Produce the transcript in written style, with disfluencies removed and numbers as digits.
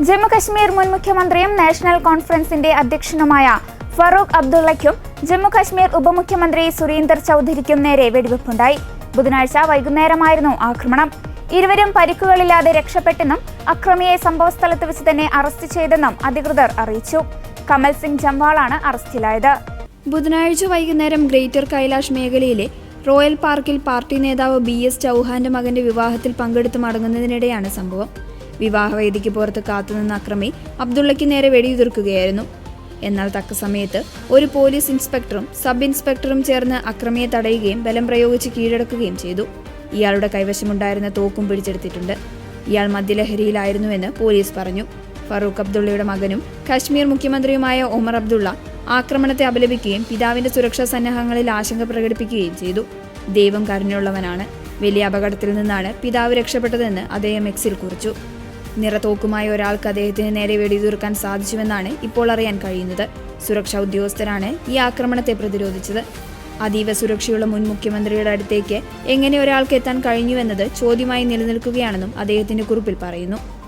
ജമ്മു-കശ്മീർ മുൻ മുഖ്യമന്ത്രിയും നാഷണൽ കോൺഫറൻസിന്റെ അധ്യക്ഷനുമായ ഫറൂഖ് അബ്ദുള്ളയ്ക്കും ജമ്മു-കശ്മീർ ഉപമുഖ്യമന്ത്രി സുരീന്ദർ ചൗധരിക്കും നേരെ വെടിവെപ്പുണ്ടായി. ബുധനാഴ്ച വൈകുന്നേരമായിരുന്നു ആക്രമണം. ഇരുവരും പരിക്കുകളില്ലാതെ രക്ഷപ്പെട്ടെന്നും അക്രമിയെ സംഭവസ്ഥലത്ത് വെച്ച് തന്നെ അറസ്റ്റ് ചെയ്തെന്നും അധികൃതർ അറിയിച്ചു. കമൽ സിംഗ് ജംവാളാണ് അറസ്റ്റിലായത്. ബുധനാഴ്ച വൈകുന്നേരം ഗ്രേറ്റർ കൈലാഷ് മേഖലയിലെ റോയൽ പാർക്കിൽ പാർട്ടി നേതാവ് BS ചൗഹാന്റെ മകന്റെ വിവാഹത്തിൽ പങ്കെടുത്ത് മടങ്ങുന്നതിനിടെയാണ് സംഭവം. വിവാഹവേദിക്ക് പുറത്ത് കാത്തുനിന്ന അക്രമി അബ്ദുള്ളയ്ക്ക് നേരെ വെടിയുതിർക്കുകയായിരുന്നു. എന്നാൽ തക്ക സമയത്ത് ഒരു പോലീസ് ഇൻസ്പെക്ടറും സബ് ഇൻസ്പെക്ടറും ചേർന്ന് അക്രമിയെ തടയുകയും ബലം പ്രയോഗിച്ച് കീഴടക്കുകയും ചെയ്തു. ഇയാളുടെ കൈവശമുണ്ടായിരുന്ന തോക്കും പിടിച്ചെടുത്തിട്ടുണ്ട്. ഇയാൾ മദ്യലഹരിയിലായിരുന്നുവെന്ന് പോലീസ് പറഞ്ഞു. ഫറൂഖ് അബ്ദുള്ളയുടെ മകനും കശ്മീർ മുഖ്യമന്ത്രിയുമായ ഒമർ അബ്ദുള്ള ആക്രമണത്തെ അപലപിക്കുകയും പിതാവിന്റെ സുരക്ഷാ സന്നാഹങ്ങളിൽ ആശങ്ക പ്രകടിപ്പിക്കുകയും ചെയ്തു. ദൈവം കരുണയുള്ളവനാണ്. വലിയ അപകടത്തിൽ നിന്നാണ് പിതാവ് രക്ഷപ്പെട്ടതെന്ന് അദ്ദേഹം എക്സിൽ കുറിച്ചു. നിറത്തോക്കുമായ ഒരാൾക്ക് അദ്ദേഹത്തിന് നേരെ വെടിയുതിർക്കാൻ സാധിച്ചുവെന്നാണ് ഇപ്പോൾ അറിയാൻ കഴിയുന്നത്. സുരക്ഷാ ഉദ്യോഗസ്ഥരാണ് ഈ ആക്രമണത്തെ പ്രതിരോധിച്ചത്. അതീവ സുരക്ഷയുള്ള മുൻ മുഖ്യമന്ത്രിയുടെ അടുത്തേക്ക് എങ്ങനെ ഒരാൾക്ക് എത്താൻ കഴിഞ്ഞുവെന്നത് ചോദ്യമായി നിലനിൽക്കുകയാണെന്നും അദ്ദേഹത്തിന്റെ കുറിപ്പിൽ പറയുന്നു.